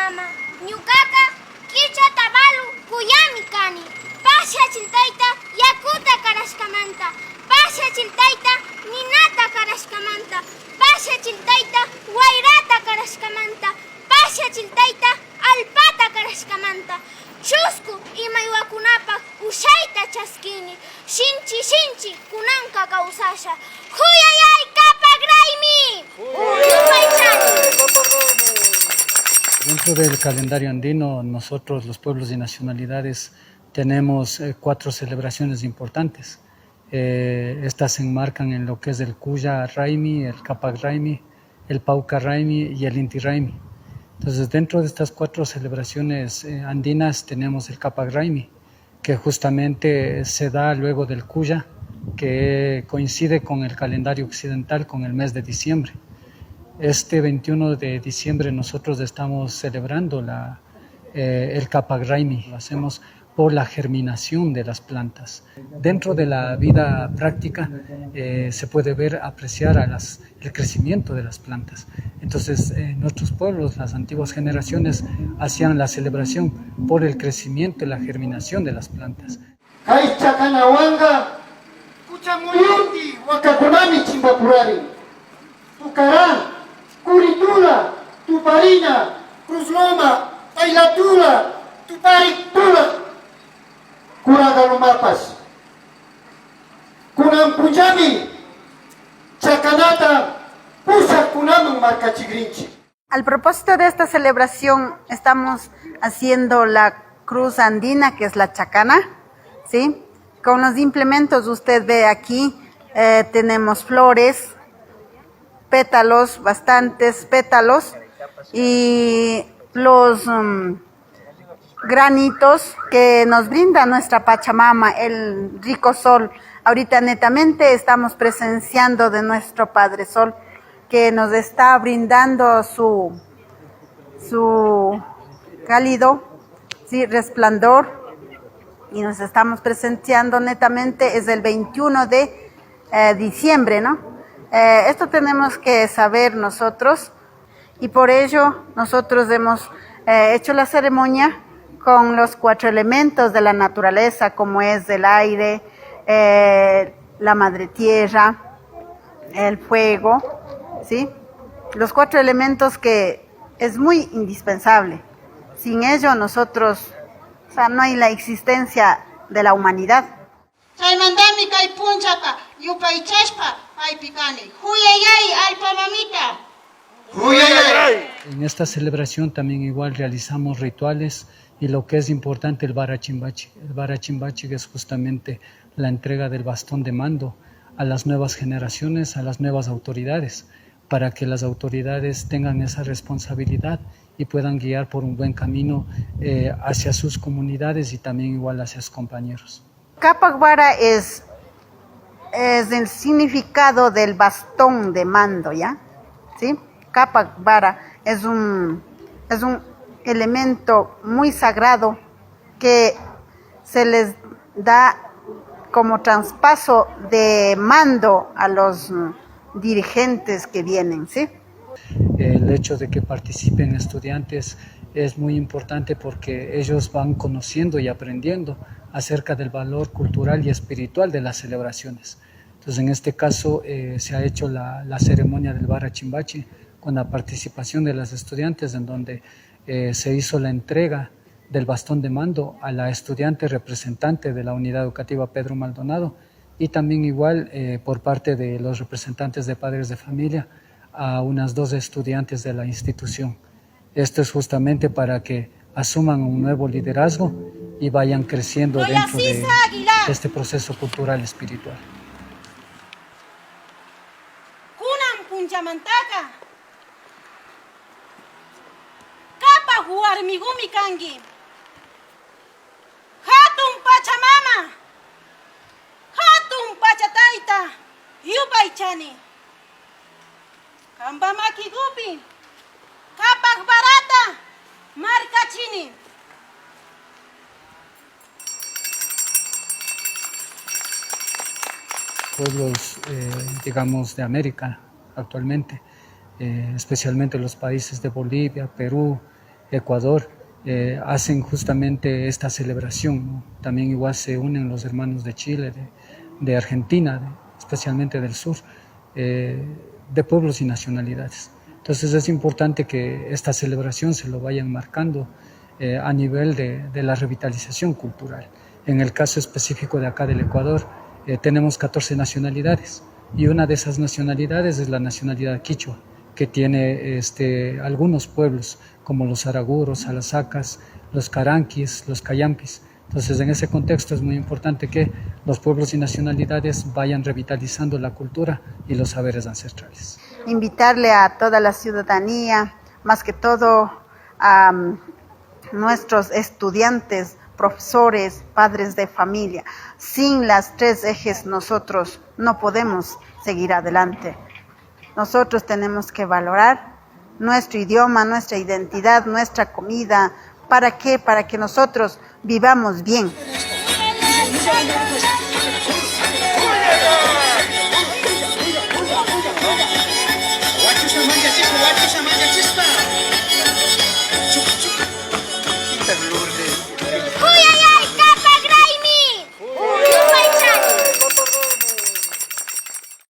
Pachamama, ñuqaqa kicha tabalu kuyami kani. Pasha chiltayta yakuta karashkamanta. Pasha chiltayta ninata karashkamanta. Pasha chiltayta wayrata karashkamanta. Pasha chiltayta alpata karashkamanta. Chusku imaywakunapaq ushayta chaskini. Shinchi kunanqa kawsasha. Huyayay kapagraymi. Dentro del calendario andino, nosotros, los pueblos y nacionalidades, tenemos 4 celebraciones importantes. Estas se enmarcan en lo que es el Cuya Raimi, el Capac Raimi, el Pauca Raimi y el Inti Raimi. Entonces, dentro de estas 4 celebraciones andinas tenemos el Capac Raimi, que justamente se da luego del Cuya, que coincide con el calendario occidental, con el mes de diciembre. Este 21 de diciembre nosotros estamos celebrando el Capac Raimi. Lo hacemos por la germinación de las plantas. Dentro de la vida práctica se puede apreciar el crecimiento de las plantas. Entonces, nuestros pueblos, las antiguas generaciones, hacían la celebración por el crecimiento y la germinación de las plantas. Kuchamuyuti wakakunami chimbapurari. Tucarán, Curitula, Tuparina, Cruzloma, Tailatula, Tuparictula. Kuragalumapas. Kunampujami, Chacanata, Pusa Kunaman Marcachigrinchi. Al propósito de esta celebración, estamos haciendo la cruz andina, que es la chacana, ¿sí? Con los implementos, usted ve aquí, tenemos flores, pétalos, bastantes pétalos, y los granitos que nos brinda nuestra Pachamama, el rico sol. Ahorita netamente estamos presenciando de nuestro Padre Sol, que nos está brindando su cálido, sí, resplandor, y nos estamos presenciando netamente, es el 21 de diciembre, ¿no? Esto tenemos que saber nosotros, y por ello nosotros hemos hecho la ceremonia con los 4 elementos de la naturaleza, como es el aire, la madre tierra, el fuego, ¿sí? Los 4 elementos que es muy indispensable. Sin ello nosotros, o sea, no hay la existencia de la humanidad. Chaymandami kay punchaka yupaychashpa aypikani. Huyayay alpamamita. Huyayay. En esta celebración también igual realizamos rituales y lo que es importante, el Barachimbachi. El Barachimbachi, que es justamente la entrega del bastón de mando a las nuevas generaciones, a las nuevas autoridades, para que las autoridades tengan esa responsabilidad y puedan guiar por un buen camino hacia sus comunidades y también igual hacia sus compañeros. Capac Vara es el significado del bastón de mando, ¿ya? ¿Sí? Capac Vara es un elemento muy sagrado que se les da como traspaso de mando a los dirigentes que vienen, ¿sí? El hecho de que participen estudiantes es muy importante porque ellos van conociendo y aprendiendo acerca del valor cultural y espiritual de las celebraciones. Entonces, en este caso se ha hecho la ceremonia del Barachimbachi con la participación de los estudiantes, en donde se hizo la entrega del bastón de mando a la estudiante representante de la Unidad Educativa Pedro Maldonado, y también igual por parte de los representantes de padres de familia a unas 2 estudiantes de la institución. Esto es justamente para que asuman un nuevo liderazgo y vayan creciendo dentro de este proceso cultural espiritual. Kunan punchamantaqa Capac warmigumi kangi. Hatun Pachamama, hatun Pachatayta yupaychani. Kambamaki gupi Capac Barata marcachini. Pueblos, digamos, de América actualmente, especialmente los países de Bolivia, Perú, Ecuador, hacen justamente esta celebración, ¿no? También igual se unen los hermanos de Chile, de Argentina, especialmente del sur, de pueblos y nacionalidades. Entonces es importante que esta celebración se lo vayan marcando a nivel de la revitalización cultural. En el caso específico de acá del Ecuador, tenemos 14 nacionalidades y una de esas nacionalidades es la nacionalidad quichua, que tiene algunos pueblos como los araguros, alasacas, los caranquis, los cayampis. Entonces, en ese contexto es muy importante que los pueblos y nacionalidades vayan revitalizando la cultura y los saberes ancestrales. Invitarle a toda la ciudadanía, más que todo a nuestros estudiantes, profesores, padres de familia. Sin las 3 ejes nosotros no podemos seguir adelante. Nosotros tenemos que valorar nuestro idioma, nuestra identidad, nuestra comida. ¿Para qué? Para que nosotros vivamos bien.